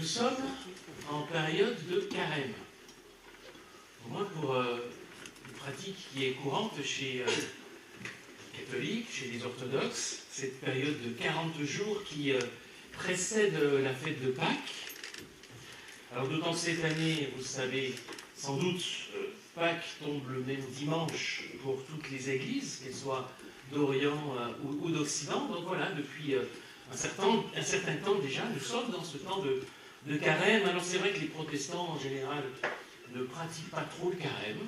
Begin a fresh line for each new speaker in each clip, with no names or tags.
sommes en période de carême. Au moins pour une pratique qui est courante chez les catholiques, chez les orthodoxes, cette période de 40 jours qui précède la fête de Pâques. Alors d'autant que cette année, vous savez, sans doute, Pâques tombe le même dimanche pour toutes les églises, qu'elles soient d'Orient ou d'Occident. Donc voilà, depuis un certain temps déjà, nous sommes dans ce temps de carême. Alors c'est vrai que les protestants en général ne pratiquent pas trop le carême.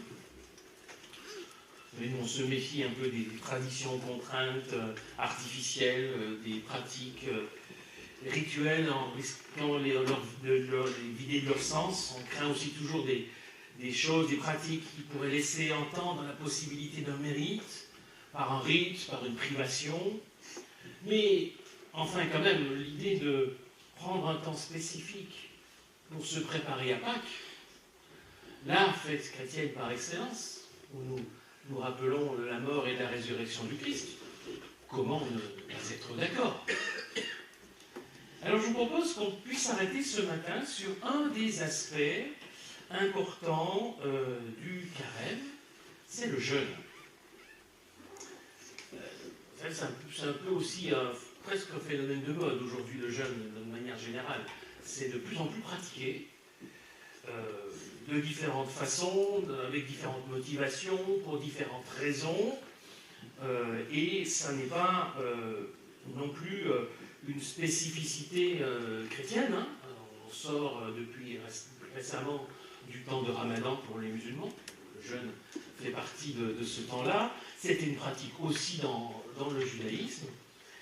Mais on se méfie un peu des traditions contraintes, artificielles, des pratiques rituelles en risquant de les vider de leur sens. On craint aussi toujours des choses, des pratiques qui pourraient laisser entendre la possibilité d'un mérite, par un rite, par une privation. Mais enfin, quand même, l'idée de prendre un temps spécifique pour se préparer à Pâques, la fête chrétienne par excellence, où nous rappelons la mort et la résurrection du Christ, comment ne pas être d'accord? Alors je vous propose qu'on puisse s'arrêter ce matin sur un des aspects importants du carême, c'est le jeûne. C'est un peu aussi presque un phénomène de mode aujourd'hui, le jeûne, de manière générale. C'est de plus en plus pratiqué, de différentes façons, avec différentes motivations, pour différentes raisons, et ça n'est pas non plus une spécificité chrétienne. Hein. On sort depuis récemment du temps de Ramadan pour les musulmans. Le jeûne fait partie de ce temps-là. C'était une pratique aussi dans le judaïsme.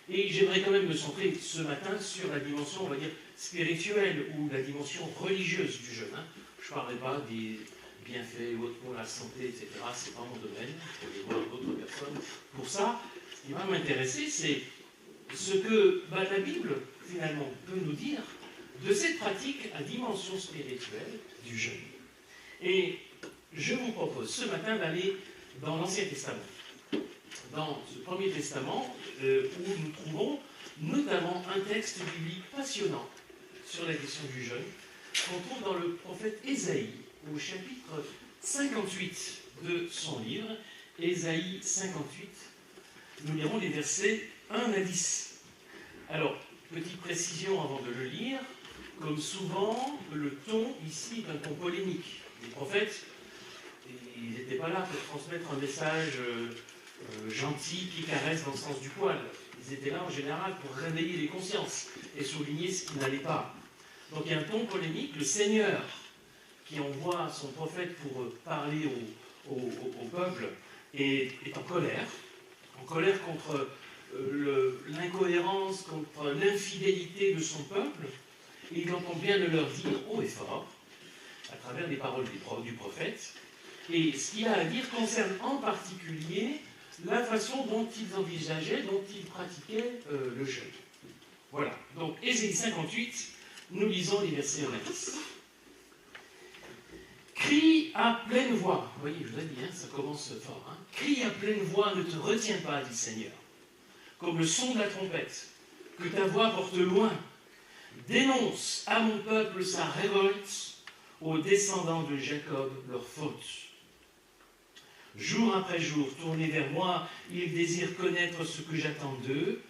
Et j'aimerais quand même me centrer ce matin sur la dimension, on va dire, spirituelle ou la dimension religieuse du jeûne. Hein. Je ne parlerai pas des bienfaits ou autres pour la santé, etc. Ce n'est pas mon domaine. Il faut aller voir d'autres personnes. Pour ça, ce qui va m'intéresser, c'est ce que la Bible, finalement, peut nous dire de cette pratique à dimension spirituelle du jeûne. Et je vous propose ce matin d'aller dans l'Ancien Testament. Dans ce Premier Testament, où nous trouvons notamment un texte biblique passionnant sur la question du jeûne, qu'on trouve dans le prophète Ésaïe, au chapitre 58 de son livre, Ésaïe 58. Nous lirons les versets 1 à 10. Alors, petite précision avant de le lire, comme souvent, le ton ici est un ton polémique. Les prophètes, ils n'étaient pas là pour transmettre un message gentil qui caresse dans le sens du poil. Ils étaient là en général pour réveiller les consciences et souligner ce qui n'allait pas. Donc il y a un ton polémique. Le Seigneur qui envoie son prophète pour parler au peuple est en colère contre l'incohérence, contre l'infidélité de son peuple, et il entend bien de leur dire haut et fort, à travers les paroles du prophète. Et ce qu'il a à dire concerne en particulier la façon dont ils envisageaient, dont ils pratiquaient le jeûne. Voilà. Donc, Ésaïe 58, nous lisons les versets 1 à 10. Crie à pleine voix. Vous voyez, je vous ai dit, hein, ça commence fort. Hein. Crie à pleine voix, ne te retiens pas, dit Seigneur. Comme le son de la trompette, que ta voix porte loin. Dénonce à mon peuple sa révolte, aux descendants de Jacob leur faute. Jour après jour, tournés vers moi, ils désirent connaître ce que j'attends d'eux.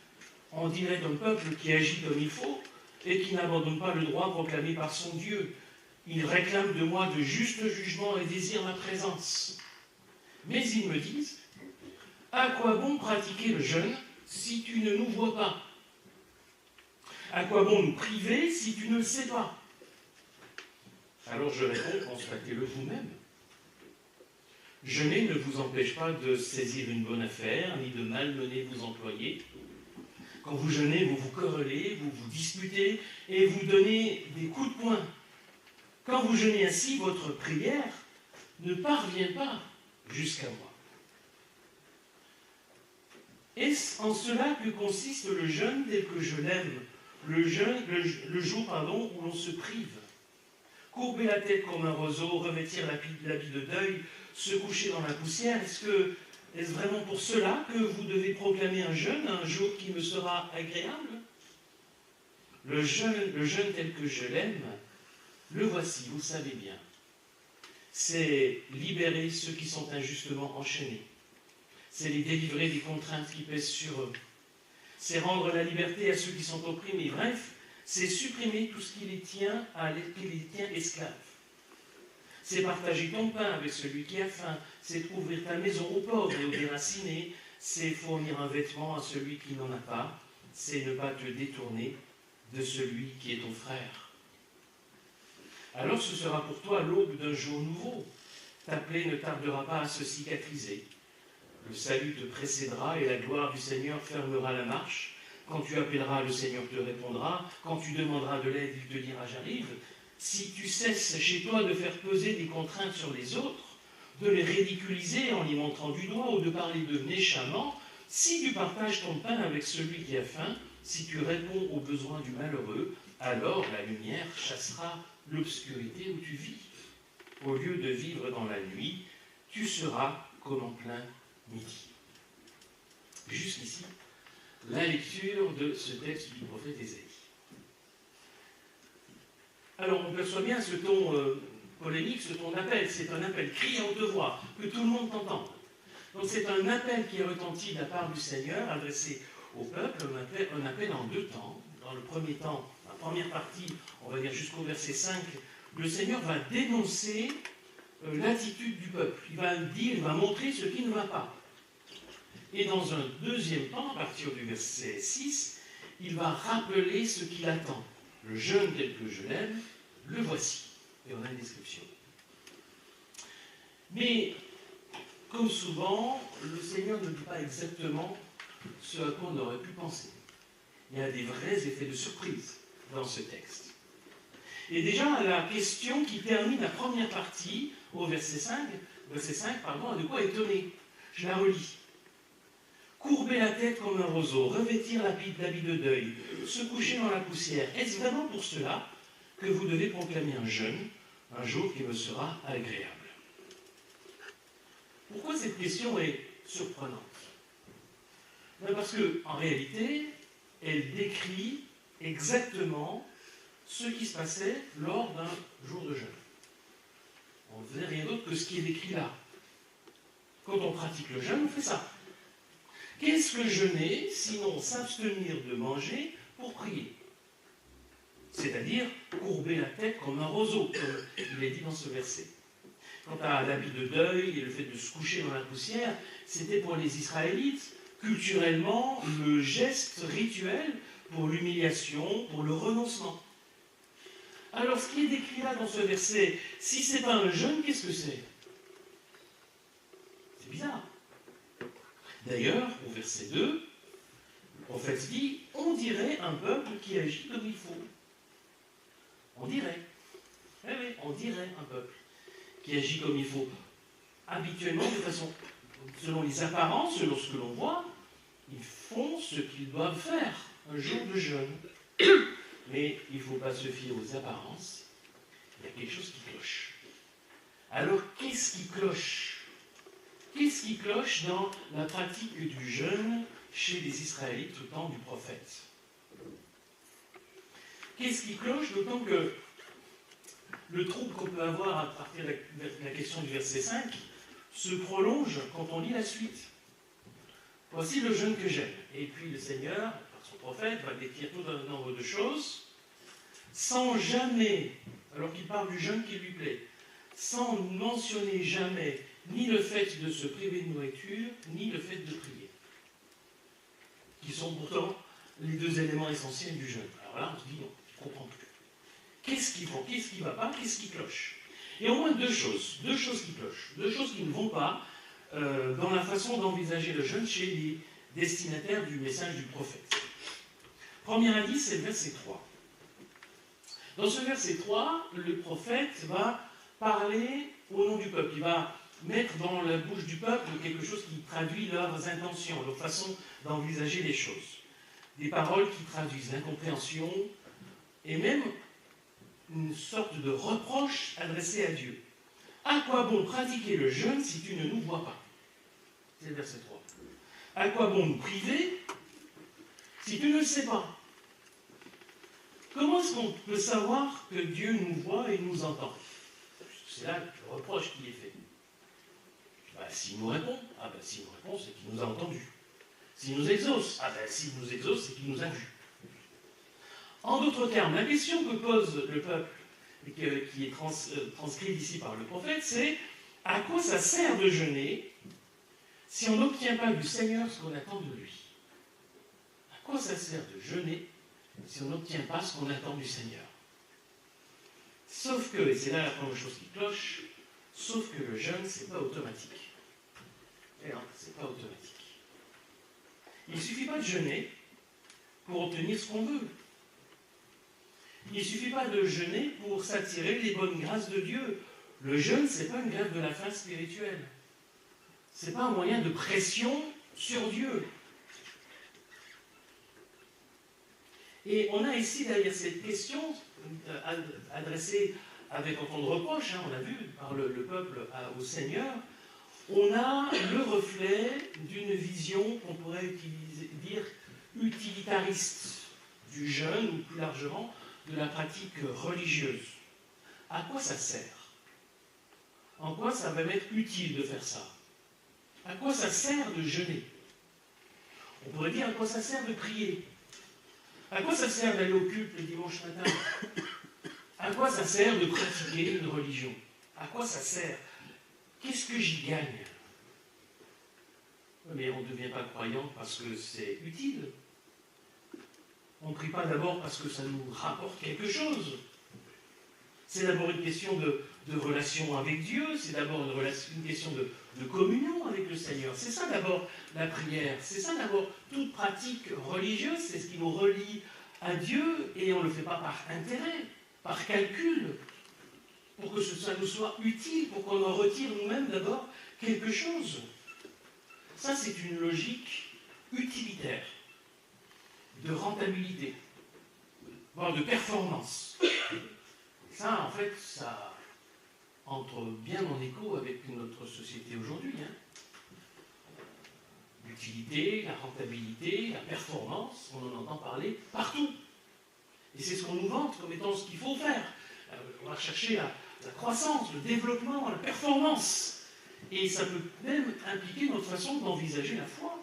On dirait d'un peuple qui agit comme il faut et qui n'abandonne pas le droit proclamé par son Dieu. Ils réclament de moi de justes jugements et désirent ma présence. Mais ils me disent, à quoi bon pratiquer le jeûne si tu ne nous vois pas? À quoi bon nous priver si tu ne le sais pas? Alors je réponds, constatez-le vous-même. Jeûner ne vous empêche pas de saisir une bonne affaire, ni de malmener vos employés. Quand vous jeûnez, vous vous querellez, vous vous disputez et vous donnez des coups de poing. Quand vous jeûnez ainsi, votre prière ne parvient pas jusqu'à moi. Est-ce en cela que consiste le jeûne tel que je l'aime, le jour où l'on se prive? Courber la tête comme un roseau, revêtir l'habit de deuil, se coucher dans la poussière, est-ce vraiment pour cela que vous devez proclamer un jeûne, un jour qui me sera agréable? le jeûne tel que je l'aime, le voici, vous le savez bien. C'est libérer ceux qui sont injustement enchaînés. C'est les délivrer des contraintes qui pèsent sur eux. C'est rendre la liberté à ceux qui sont opprimés. Bref, c'est supprimer tout ce qui les tient esclaves. C'est partager ton pain avec celui qui a faim. C'est ouvrir ta maison aux pauvres et aux déracinés. C'est fournir un vêtement à celui qui n'en a pas. C'est ne pas te détourner de celui qui est ton frère. Alors ce sera pour toi l'aube d'un jour nouveau. Ta plaie ne tardera pas à se cicatriser. Le salut te précédera et la gloire du Seigneur fermera la marche. Quand tu appelleras, le Seigneur te répondra. Quand tu demanderas de l'aide, il te dira « j'arrive ». Si tu cesses chez toi de faire peser des contraintes sur les autres, de les ridiculiser en les montrant du doigt ou de parler d'eux méchamment, si tu partages ton pain avec celui qui a faim, si tu réponds aux besoins du malheureux, alors la lumière chassera l'obscurité où tu vis. Au lieu de vivre dans la nuit, tu seras comme en plein midi. Jusqu'ici, la lecture de ce texte du prophète Ésaïe. Alors on perçoit bien ce ton polémique, ce ton appel. C'est un appel crié en haute voix, que tout le monde entende. Donc c'est un appel qui retentit de la part du Seigneur, adressé au peuple, un appel en deux temps. Dans le premier temps, la première partie, on va dire jusqu'au verset 5, le Seigneur va dénoncer l'attitude du peuple. Il va montrer ce qui ne va pas. Et dans un deuxième temps, à partir du verset 6, il va rappeler ce qu'il attend. Le jeûne tel que je l'aime, le voici. Et on a une description. Mais, comme souvent, le Seigneur ne dit pas exactement ce à quoi on aurait pu penser. Il y a des vrais effets de surprise dans ce texte. Et déjà, la question qui termine la première partie, au verset 5, de quoi étonner. Je la relis. Courber la tête comme un roseau, revêtir l'habit de deuil, se coucher dans la poussière. Est-ce vraiment pour cela que vous devez proclamer un jeûne, un jour qui me sera agréable? Pourquoi cette question est surprenante? Parce qu'en réalité, elle décrit exactement ce qui se passait lors d'un jour de jeûne. On ne faisait rien d'autre que ce qui est décrit là. Quand on pratique le jeûne, on fait ça. Qu'est-ce que jeûner, sinon s'abstenir de manger pour prier? C'est-à-dire courber la tête comme un roseau, comme il est dit dans ce verset. Quant à l'habit de deuil et le fait de se coucher dans la poussière, c'était pour les Israélites, culturellement, le geste rituel pour l'humiliation, pour le renoncement. Alors, ce qui est décrit là dans ce verset, si c'est pas un jeûne, qu'est-ce que c'est? C'est bizarre. D'ailleurs, au verset 2, le prophète dit « On dirait un peuple qui agit comme il faut. » On dirait. Oui, on dirait un peuple qui agit comme il faut. Habituellement, de façon, selon les apparences, selon ce que l'on voit, ils font ce qu'ils doivent faire un jour de jeûne. Mais il ne faut pas se fier aux apparences. Il y a quelque chose qui cloche. Alors, qu'est-ce qui cloche? Qu'est-ce qui cloche dans la pratique du jeûne chez les Israélites au temps du prophète? Qu'est-ce qui cloche, d'autant que le trouble qu'on peut avoir à partir de la question du verset 5 se prolonge quand on lit la suite. Voici le jeûne que j'aime. Et puis le Seigneur, par son prophète, va décrire tout un nombre de choses, sans jamais, alors qu'il parle du jeûne qui lui plaît, sans mentionner jamais ni le fait de se priver de nourriture, ni le fait de prier, qui sont pourtant les deux éléments essentiels du jeûne. Alors là, on se dit non, je ne comprends plus. Qu'est-ce qu'il faut? Qu'est-ce qui ne va pas? Qu'est-ce qui cloche? Et au moins deux choses qui clochent, deux choses qui ne vont pas dans la façon d'envisager le jeûne chez les destinataires du message du prophète. Premier indice, c'est le verset 3. Dans ce verset 3, le prophète va parler au nom du peuple. Il va mettre dans la bouche du peuple quelque chose qui traduit leurs intentions, leur façon d'envisager les choses. Des paroles qui traduisent l'incompréhension et même une sorte de reproche adressé à Dieu. À quoi bon pratiquer le jeûne si tu ne nous vois pas? C'est le verset 3. À quoi bon nous priver si tu ne le sais pas? Comment est-ce qu'on peut savoir que Dieu nous voit et nous entend? C'est là le reproche qui est fait. S'il nous répond, s'il nous répond, c'est qu'il nous a entendus. S'il nous exauce, s'il nous exauce, c'est qu'il nous a vus. En d'autres termes, la question que pose le peuple, et qui est transcrite ici par le prophète, c'est à quoi ça sert de jeûner si on n'obtient pas du Seigneur ce qu'on attend de lui? À quoi ça sert de jeûner si on n'obtient pas ce qu'on attend du Seigneur? Sauf que, et c'est là la première chose qui cloche, sauf que le jeûne, c'est pas automatique. Et non, c'est pas automatique. Il ne suffit pas de jeûner pour obtenir ce qu'on veut. Il ne suffit pas de jeûner pour s'attirer les bonnes grâces de Dieu. Le jeûne, ce n'est pas une grève de la faim spirituelle. Ce n'est pas un moyen de pression sur Dieu. Et on a ici, derrière cette question, adressée avec autant de reproches, on l'a vu, par le peuple au Seigneur, on a le reflet d'une vision qu'on pourrait dire utilitariste du jeûne, ou plus largement, de la pratique religieuse. À quoi ça sert? En quoi ça va m'être utile de faire ça? À quoi ça sert de jeûner? On pourrait dire à quoi ça sert de prier? À quoi ça sert d'aller au culte le dimanche matin? À quoi ça sert de pratiquer une religion? À quoi ça sert? Qu'est-ce que j'y gagne? Mais on ne devient pas croyant parce que c'est utile. On ne prie pas d'abord parce que ça nous rapporte quelque chose. C'est d'abord une question de relation avec Dieu, c'est d'abord une question de communion avec le Seigneur. C'est ça d'abord la prière, c'est ça d'abord toute pratique religieuse, c'est ce qui nous relie à Dieu, et on ne le fait pas par intérêt, par calcul, pour que ça nous soit utile, pour qu'on en retire nous-mêmes d'abord quelque chose. Ça, c'est une logique utilitaire, de rentabilité, voire de performance. Ça, en fait, ça entre bien en écho avec notre société aujourd'hui. L'utilité, la rentabilité, la performance, on en entend parler partout. Et c'est ce qu'on nous vante comme étant ce qu'il faut faire. On va chercher la croissance, le développement, la performance. Et ça peut même impliquer notre façon d'envisager la foi,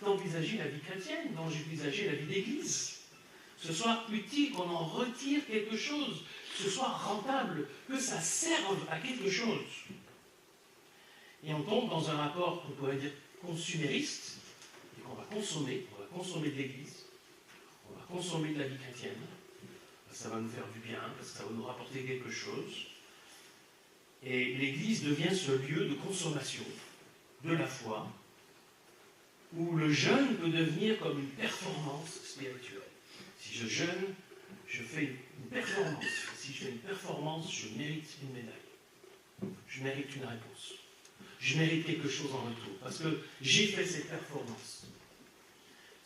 d'envisager la vie chrétienne, d'envisager la vie d'église. Que ce soit utile, qu'on en retire quelque chose, que ce soit rentable, que ça serve à quelque chose. Et on tombe dans un rapport qu'on pourrait dire consumériste, et qu'on va consommer de l'église, on va consommer de la vie chrétienne. Ça va nous faire du bien, parce que ça va nous rapporter quelque chose. Et l'église devient ce lieu de consommation de la foi, où le jeûne peut devenir comme une performance spirituelle. Si je jeûne, je fais une performance. Si je fais une performance, je mérite une médaille. Je mérite une réponse. Je mérite quelque chose en retour, parce que j'ai fait cette performance.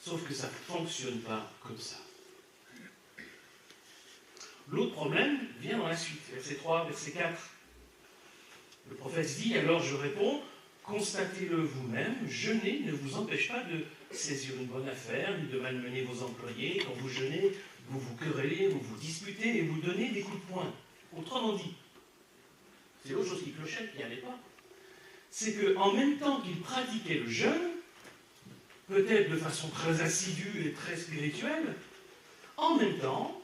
Sauf que ça ne fonctionne pas comme ça. L'autre problème vient dans la suite, verset 3, verset 4. Le prophète dit, alors je réponds, constatez-le vous-même, jeûner ne vous empêche pas de saisir une bonne affaire, ni de malmener vos employés. Quand vous jeûnez, vous vous querellez, vous vous disputez et vous donnez des coups de poing. Autrement dit, c'est l'autre chose qui clochait, qui n'allait pas. C'est qu'en même temps qu'ils pratiquaient le jeûne, peut-être de façon très assidue et très spirituelle, en même temps,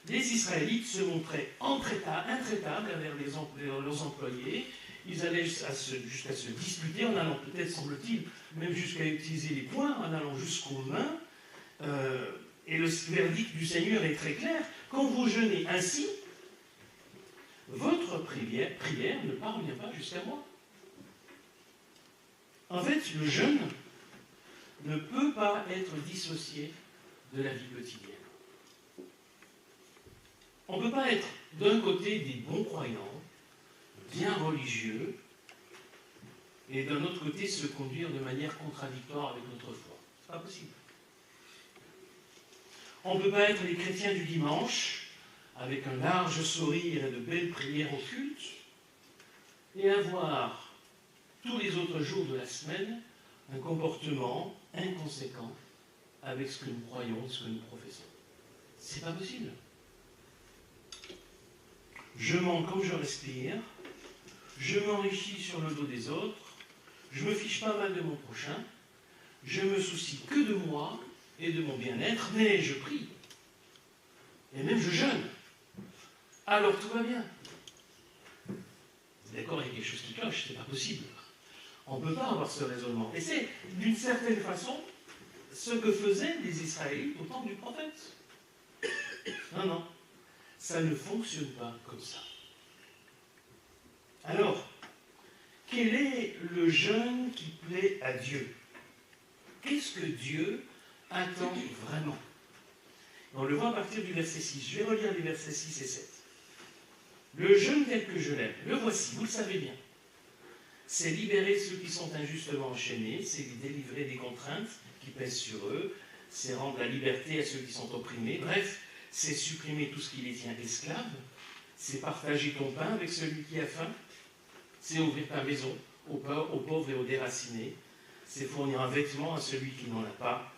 les Israélites se montraient intraitables envers leurs employés. Ils allaient jusqu'à se disputer, en allant peut-être, semble-t-il, même jusqu'à utiliser les poings, en allant jusqu'aux mains. Et le verdict du Seigneur est très clair. Quand vous jeûnez ainsi, votre prière ne parvient pas jusqu'à moi. En fait, le jeûne ne peut pas être dissocié de la vie quotidienne. On ne peut pas être d'un côté des bons croyants, bien religieux, et d'un autre côté se conduire de manière contradictoire avec notre foi. Ce n'est pas possible. On ne peut pas être les chrétiens du dimanche, avec un large sourire et de belles prières au culte, et avoir tous les autres jours de la semaine un comportement inconséquent avec ce que nous croyons, ce que nous professons. C'est pas possible. je mange comme je respire, je m'enrichis sur le dos des autres, je me fiche pas mal de mon prochain, je me soucie que de moi et de mon bien-être, mais je prie. Et même je jeûne. Alors tout va bien. D'accord, il y a quelque chose qui cloche, c'est pas possible. On ne peut pas avoir ce raisonnement. Et c'est, d'une certaine façon, ce que faisaient les Israélites au temps du prophète. Non, non, ça ne fonctionne pas comme ça. Alors, quel est le jeûne qui plaît à Dieu? Qu'est-ce que Dieu attend vraiment? On le voit à partir du verset 6. Je vais relire les versets 6 et 7. Le jeûne tel que je l'aime, le voici, vous le savez bien. C'est libérer ceux qui sont injustement enchaînés, c'est les délivrer des contraintes qui pèsent sur eux, c'est rendre la liberté à ceux qui sont opprimés. Bref, c'est supprimer tout ce qui les tient esclaves, c'est partager ton pain avec celui qui a faim, c'est ouvrir ta maison aux pauvres et aux déracinés, c'est fournir un vêtement à celui qui n'en a pas,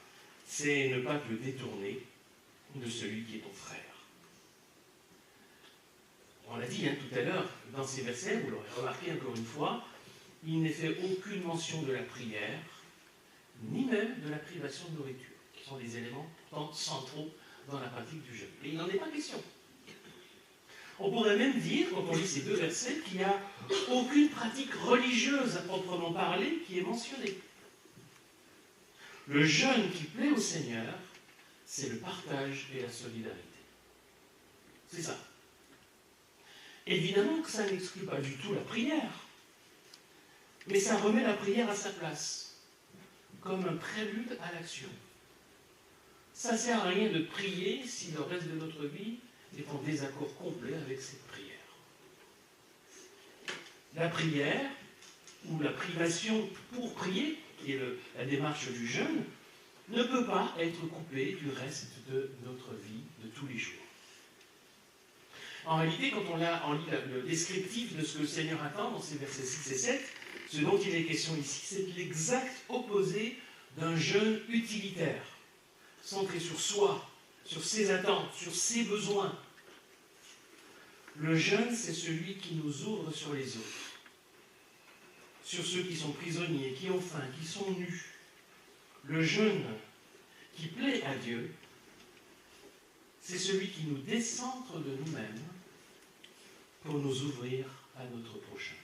c'est ne pas te détourner de celui qui est ton frère. On l'a dit tout à l'heure, dans ces versets, vous l'aurez remarqué encore une fois, il n'est fait aucune mention de la prière, ni même de la privation de nourriture, qui sont des éléments centraux dans la pratique du jeûne. Et il n'en est pas question. On pourrait même dire, quand on lit ces deux versets, qu'il n'y a aucune pratique religieuse à proprement parler qui est mentionnée. Le jeûne qui plaît au Seigneur, c'est le partage et la solidarité. C'est ça. Évidemment que ça n'exclut pas du tout la prière, mais ça remet la prière à sa place, comme un prélude à l'action. Ça ne sert à rien de prier si le reste de notre vie est en désaccord complet avec cette prière. La prière, ou la privation pour prier, qui est la démarche du jeûne, ne peut pas être coupée du reste de notre vie de tous les jours. En réalité, quand on lit le descriptif de ce que le Seigneur attend dans ces versets 6 et 7, ce dont il est question ici, c'est l'exact opposé d'un jeûne utilitaire, centré sur soi, sur ses attentes, sur ses besoins. Le jeûne, c'est celui qui nous ouvre sur les autres, sur ceux qui sont prisonniers, qui ont faim, qui sont nus. Le jeûne qui plaît à Dieu, c'est celui qui nous décentre de nous-mêmes pour nous ouvrir à notre prochain.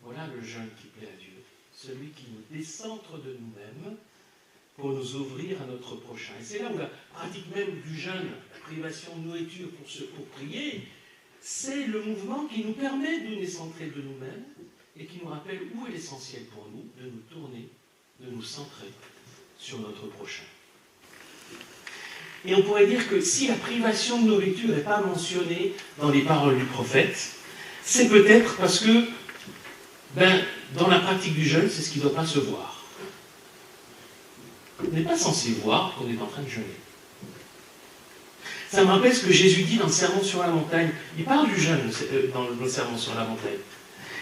Voilà le jeûne qui plaît à Dieu, celui qui nous décentre de nous-mêmes pour nous ouvrir à notre prochain. Et c'est là où la pratique même du jeûne, la privation de nourriture pour prier, c'est le mouvement qui nous permet de nous décentrer de nous-mêmes et qui nous rappelle où est l'essentiel pour nous, de nous tourner, de nous centrer sur notre prochain. Et on pourrait dire que si la privation de nourriture n'est pas mentionnée dans les paroles du prophète, c'est peut-être parce que, dans la pratique du jeûne, c'est ce qui ne doit pas se voir. On n'est pas censé voir qu'on est en train de jeûner. Ça me rappelle ce que Jésus dit dans le Sermon sur la montagne. Il parle du jeûne dans le Sermon sur la montagne.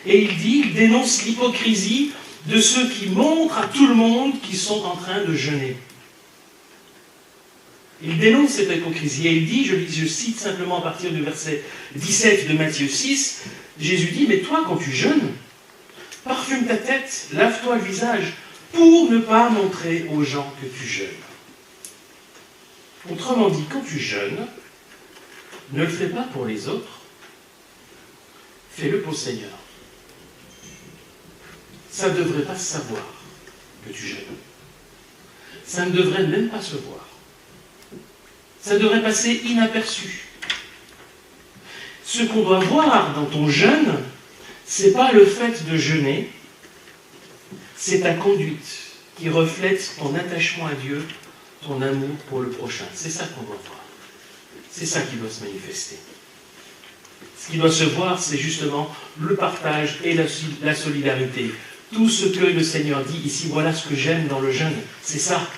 Et il dénonce l'hypocrisie de ceux qui montrent à tout le monde qu'ils sont en train de jeûner. Il dénonce cette hypocrisie et il dit, je cite simplement à partir du verset 17 de Matthieu 6, Jésus dit, mais toi quand tu jeûnes, parfume ta tête, lave-toi le visage, pour ne pas montrer aux gens que tu jeûnes. Autrement dit, quand tu jeûnes, ne le fais pas pour les autres, fais-le pour le Seigneur. Ça ne devrait pas se savoir que tu jeûnes. Ça ne devrait même pas se voir. Ça devrait passer inaperçu. Ce qu'on doit voir dans ton jeûne, ce n'est pas le fait de jeûner, c'est ta conduite qui reflète ton attachement à Dieu, ton amour pour le prochain. C'est ça qu'on doit voir. C'est ça qui doit se manifester. Ce qui doit se voir, c'est justement le partage et la solidarité. Tout ce que le Seigneur dit ici, voilà ce que j'aime dans le jeûne. C'est ça.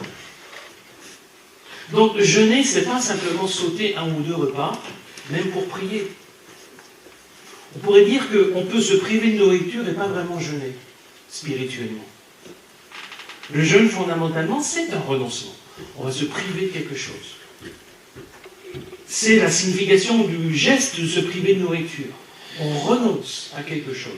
Donc jeûner, ce n'est pas simplement sauter un ou deux repas, même pour prier. On pourrait dire qu'on peut se priver de nourriture et pas vraiment jeûner, spirituellement. Le jeûne, fondamentalement, c'est un renoncement. On va se priver de quelque chose. C'est la signification du geste de se priver de nourriture. On renonce à quelque chose.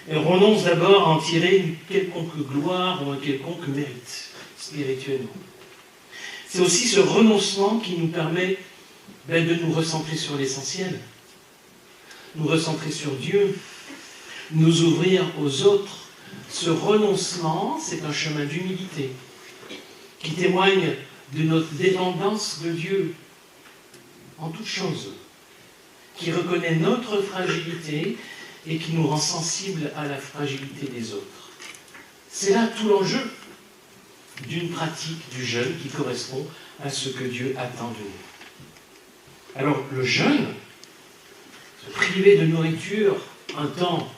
Et on renonce d'abord à en tirer une quelconque gloire ou un quelconque mérite, spirituellement. C'est aussi ce renoncement qui nous permet de nous recentrer sur l'essentiel, nous recentrer sur Dieu, nous ouvrir aux autres. Ce renoncement, c'est un chemin d'humilité qui témoigne de notre dépendance de Dieu en toutes choses, qui reconnaît notre fragilité et qui nous rend sensibles à la fragilité des autres. C'est là tout l'enjeu d'une pratique du jeûne qui correspond à ce que Dieu attend de nous. Alors, le jeûne, se priver de nourriture un temps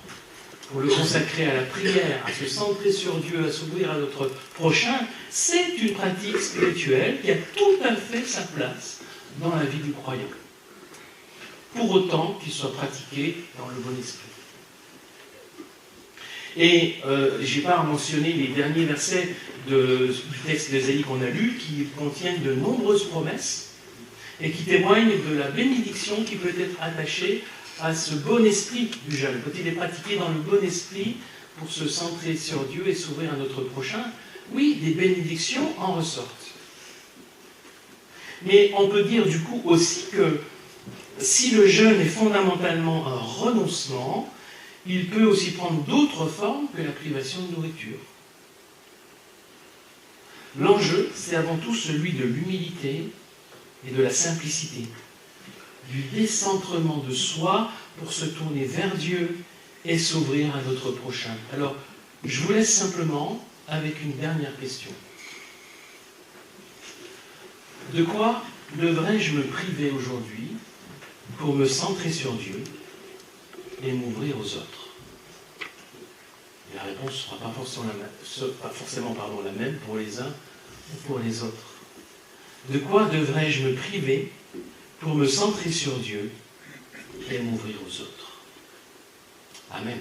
pour le consacrer à la prière, à se centrer sur Dieu, à s'ouvrir à notre prochain, c'est une pratique spirituelle qui a tout à fait sa place dans la vie du croyant. Pour autant qu'il soit pratiqué dans le bon esprit. Et je n'ai pas mentionné les derniers versets du texte d'Ésaïe qu'on a lu, qui contiennent de nombreuses promesses et qui témoignent de la bénédiction qui peut être attachée à ce bon esprit du jeûne. Quand il est pratiqué dans le bon esprit pour se centrer sur Dieu et s'ouvrir à notre prochain, oui, des bénédictions en ressortent. Mais on peut dire du coup aussi que si le jeûne est fondamentalement un renoncement, il peut aussi prendre d'autres formes que la privation de nourriture. L'enjeu, c'est avant tout celui de l'humilité et de la simplicité, du décentrement de soi pour se tourner vers Dieu et s'ouvrir à notre prochain. Alors, je vous laisse simplement avec une dernière question. De quoi devrais-je me priver aujourd'hui pour me centrer sur Dieu et m'ouvrir aux autres? Et la réponse ne sera pas forcément la même pour les uns ou pour les autres. De quoi devrais-je me priver pour me centrer sur Dieu et m'ouvrir aux autres? Amen.